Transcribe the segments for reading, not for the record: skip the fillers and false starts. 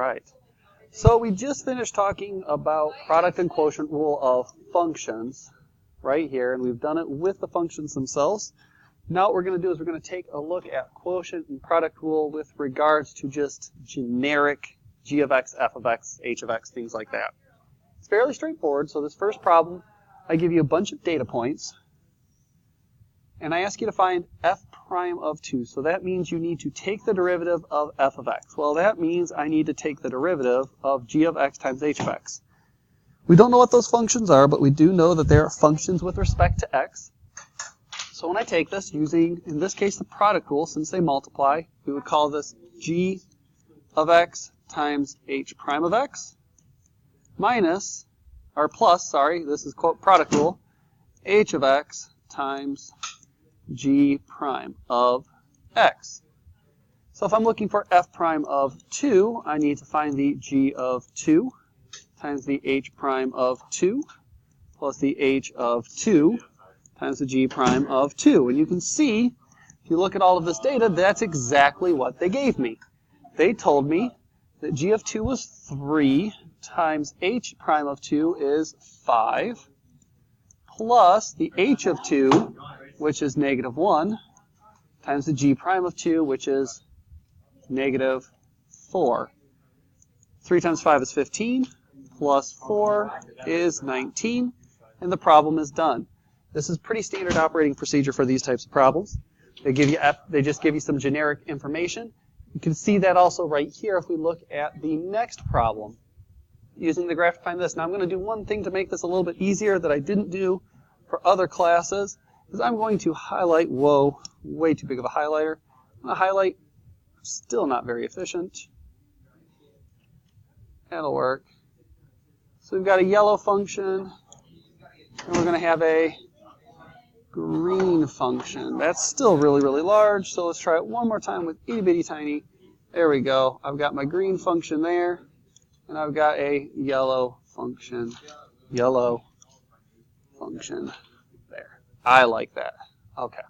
Right. So we just finished talking about product and quotient rule of functions right here, and we've done it with the functions themselves. Now what we're going to do is we're going to take a look at quotient and product rule with regards to just generic g of x, f of x, h of x, things like that. It's fairly straightforward. So this first problem, I give you a bunch of data points, and I ask you to find f prime of 2. So that means you need to take the derivative of f of x. Well, that means I need to take the derivative of g of x times h of x. We don't know what those functions are, but we do know that they are functions with respect to x. So when I take this using, in this case, the product rule, since they multiply, we would call this g of x times h prime of x minus, or plus, sorry, this is quote product rule, h of x times g prime of x. So if I'm looking for f prime of 2, I need to find the g of 2 times the h prime of 2 plus the h of 2 times the g prime of 2. And you can see, if you look at all of this data, that's exactly what they gave me. They told me that g of 2 was 3 times h prime of 2 is 5 plus the h of 2, which is negative 1, times the g prime of 2, which is negative 4. 3 times 5 is 15, plus 4 is 19, and the problem is done. This is pretty standard operating procedure for these types of problems. They give you they just give you some generic information. You can see that also right here if we look at the next problem using the graph to find this. Now I'm going to do one thing to make this a little bit easier that I didn't do for other classes, is I'm going to highlight, whoa, way too big of a highlighter. I'm going to highlight, still not very efficient. That'll work. So we've got a yellow function, and we're going to have a green function. That's still really, really large, so let's try it one more time with itty bitty tiny. There we go. I've got my green function there, and I've got a yellow function there. I like that. Okay.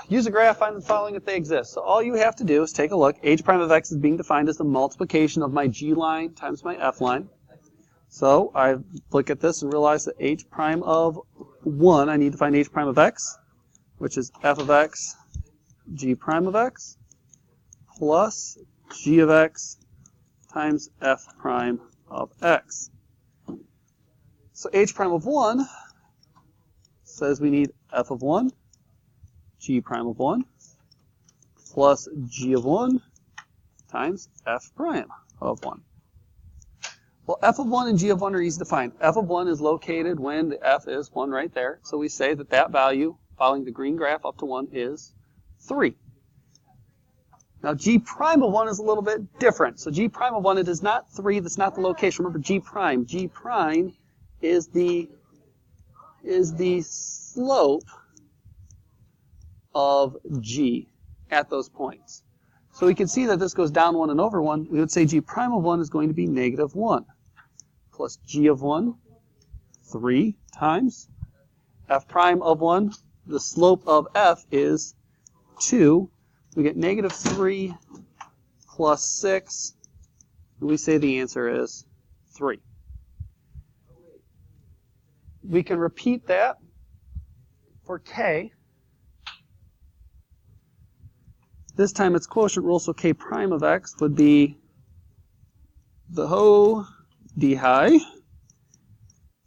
Use a graph, find the following if they exist. So all you have to do is take a look. H prime of x is being defined as the multiplication of my g line times my f line. So I look at this and realize that h prime of 1, I need to find h prime of x, which is f of x, g prime of x, plus g of x times f prime of x. So h prime of 1 says we need f of 1, g prime of 1, plus g of 1 times f prime of 1. Well, f of 1 and g of 1 are easy to find. F of 1 is located when the f is 1 right there. So we say that that value, following the green graph up to 1, is 3. Now, g prime of 1 is a little bit different. So g prime of 1, it is not 3. That's not the location. Remember, g prime. G prime is the slope of g at those points. So we can see that this goes down 1 and over 1. We would say g prime of 1 is going to be negative 1 plus g of 1, 3 times f prime of 1. The slope of f is 2. We get negative 3 plus 6, and we say the answer is 3. We can repeat that for k. This time it's quotient rule, so k prime of x would be the ho d high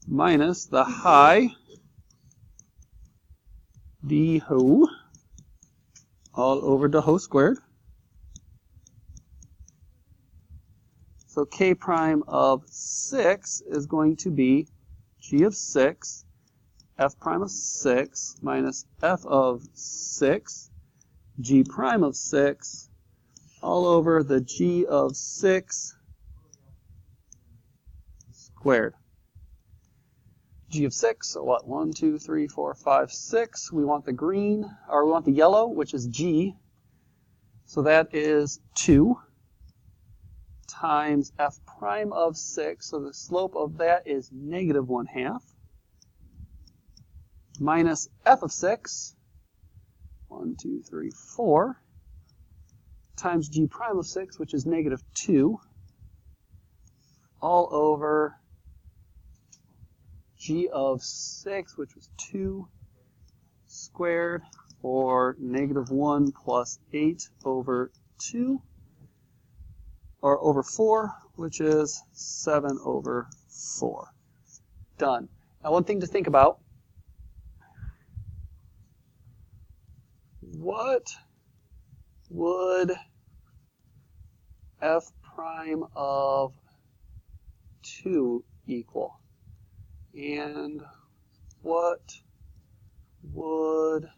minus the high d ho all over the ho squared. So k prime of 6 is going to be g of 6, f prime of 6 minus f of 6, g prime of 6, all over the g of 6 squared. G of 6, so what? 1, 2, 3, 4, 5, 6. We want the green, or we want the yellow, which is g. So that is 2 times f prime of 6. So the slope of that is negative 1/2 minus f of 6. 1, 2, 3, 4 times g prime of 6, which is negative 2, all over g of 6, which was 2 squared, or negative 1 plus 8 over 2, or over 4, which is 7 over 4. Done. Now, one thing to think about, what would f prime of 2 equal? And what would,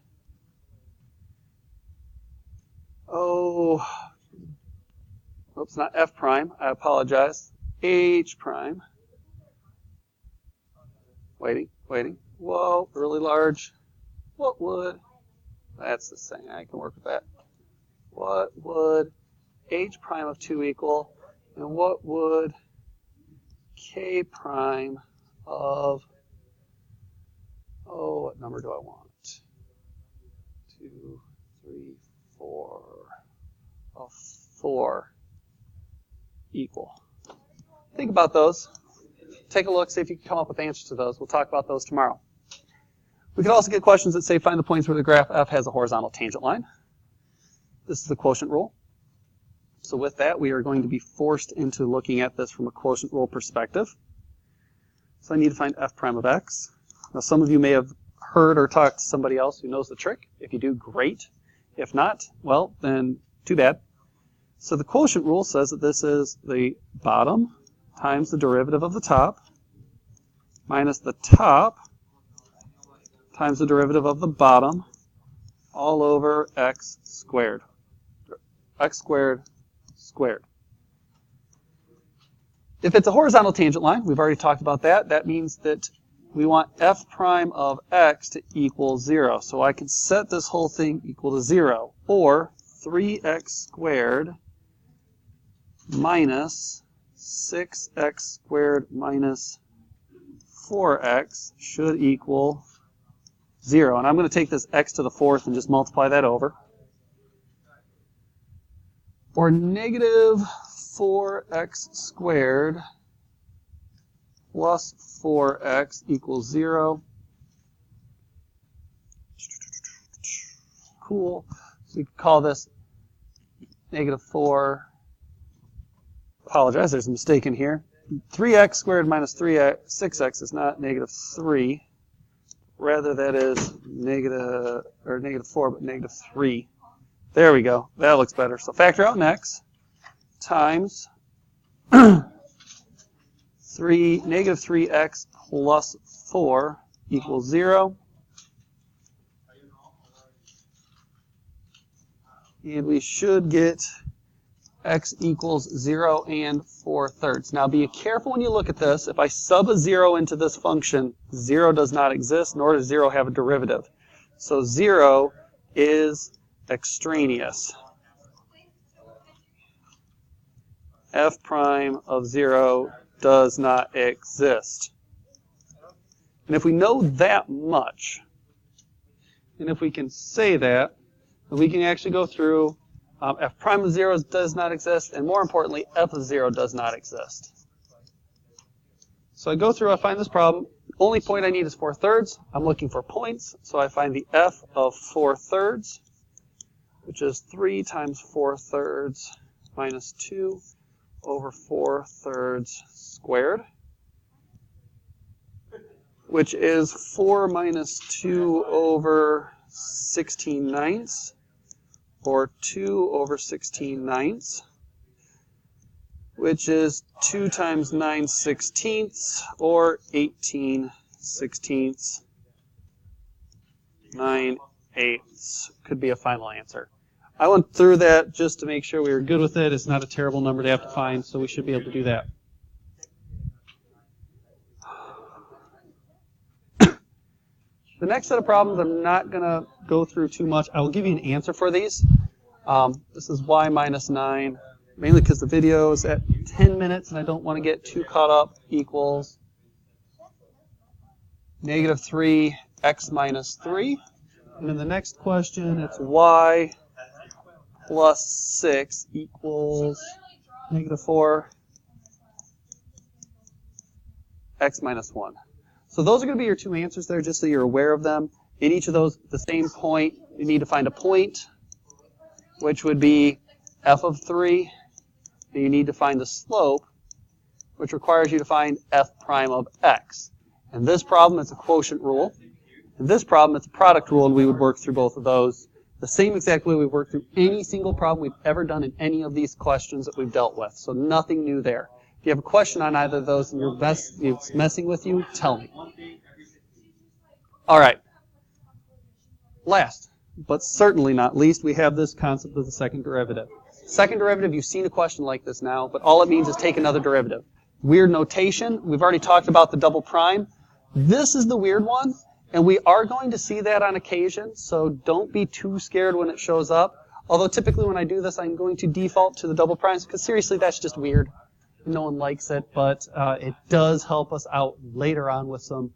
oops, not f prime, I apologize, h prime, waiting, whoa, really large, what would, that's the thing, I can work with that. What would h prime of 2 equal, and what would k prime of, what number do I want? 2, 3, 4, 4 equal? Think about those. Take a look, see if you can come up with answers to those. We'll talk about those tomorrow. We could also get questions that say find the points where the graph f has a horizontal tangent line. This is the quotient rule. So with that, we are going to be forced into looking at this from a quotient rule perspective. So I need to find f prime of x. Now some of you may have heard or talked to somebody else who knows the trick. If you do, great. If not, well, then too bad. So the quotient rule says that this is the bottom times the derivative of the top minus the top times the derivative of the bottom all over x squared. X squared squared. If it's a horizontal tangent line, we've already talked about that. That means that we want f prime of x to equal 0. So I can set this whole thing equal to 0. Or 3x squared minus 6x squared minus 4x should equal 0. And I'm going to take this x to the 4th and just multiply that over. Or negative 4x squared plus 4x equals 0. Cool. So we can call this negative 4. Apologize, there's a mistake in here. 3x squared minus 6x is not negative 3. Rather, that is negative 4, but negative 3. There we go. That looks better. So factor out an x times negative 3x plus 4 equals 0. And we should get x equals 0 and 4/3. Now be careful when you look at this. If I sub a 0 into this function, 0 does not exist, nor does 0 have a derivative. So 0 is extraneous. F prime of 0 does not exist. And if we know that much, and if we can say that, then we can actually go through f prime of 0 does not exist, and more importantly, f of 0 does not exist. So I go through, I find this problem. Only point I need is 4/3. I'm looking for points, so I find the f of 4/3, which is 3 times 4/3 minus 2 over 4/3 squared, which is 4 minus 2 over 16/9, or 2 over 16/9, which is 2 times 9/16, or 18/16, 9/8 could be a final answer. I went through that just to make sure we were good with it. It's not a terrible number to have to find, so we should be able to do that. The next set of problems I'm not going to go through too much. I will give you an answer for these. This is y minus 9, mainly because the video is at 10 minutes and I don't want to get too caught up, equals negative 3x minus 3. And in the next question, it's y plus 6 equals negative 4 x minus 1. So those are going to be your two answers there, just so you're aware of them. In each of those, the same point, you need to find a point, which would be f of 3. And you need to find the slope, which requires you to find f prime of x. In this problem, it's a quotient rule. In this problem, it's a product rule, and we would work through both of those the same exact way we work through any single problem we've ever done in any of these questions that we've dealt with. So nothing new there. If you have a question on either of those and it's messing with you, tell me. All right. Last, but certainly not least, we have this concept of the second derivative. Second derivative, you've seen a question like this now, but all it means is take another derivative. Weird notation. We've already talked about the double prime. This is the weird one, and we are going to see that on occasion, so don't be too scared when it shows up. Although typically when I do this, I'm going to default to the double primes, because seriously, that's just weird. No one likes it, but it does help us out later on with some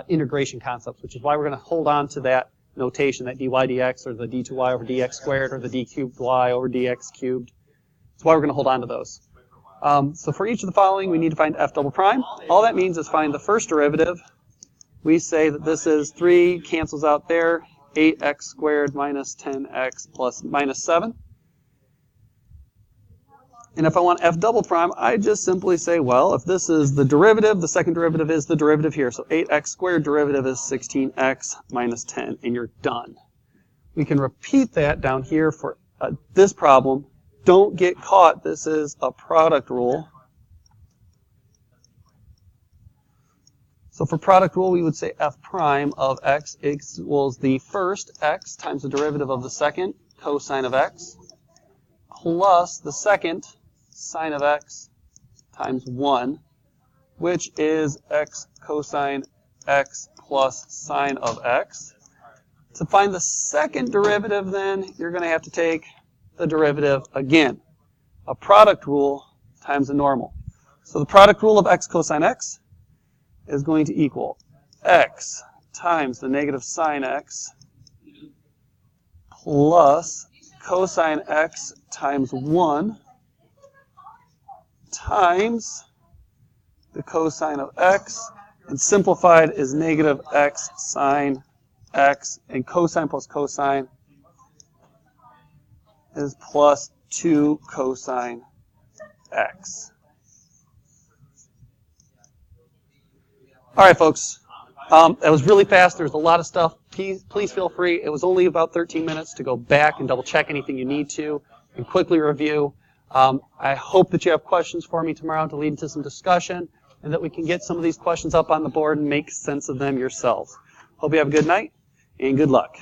integration concepts, which is why we're going to hold on to that notation, that dy dx, or the d2y over dx squared, or the d cubed y over dx cubed. That's why we're going to hold on to those. So for each of the following, we need to find f double prime. All that means is find the first derivative. We say that this is 3, cancels out there, 8x squared minus 10x plus minus 7. And if I want f double prime, I just simply say, well, if this is the derivative, the second derivative is the derivative here. So 8x squared derivative is 16x minus 10, and you're done. We can repeat that down here for this problem. Don't get caught. This is a product rule. So for product rule, we would say f prime of x equals the first x times the derivative of the second cosine of x plus the second sine of x times 1, which is x cosine x plus sine of x. To find the second derivative, then, you're going to have to take the derivative again. A product rule times a normal. So the product rule of x cosine x is going to equal x times the negative sine x plus cosine x times 1 times the cosine of x, and simplified is negative x sine x, and cosine plus cosine is plus 2 cosine x. All right, folks. That was really fast. There's a lot of stuff. Please feel free. It was only about 13 minutes to go back and double check anything you need to and quickly review. I hope that you have questions for me tomorrow to lead into some discussion, and that we can get some of these questions up on the board and make sense of them yourselves. Hope you have a good night and good luck.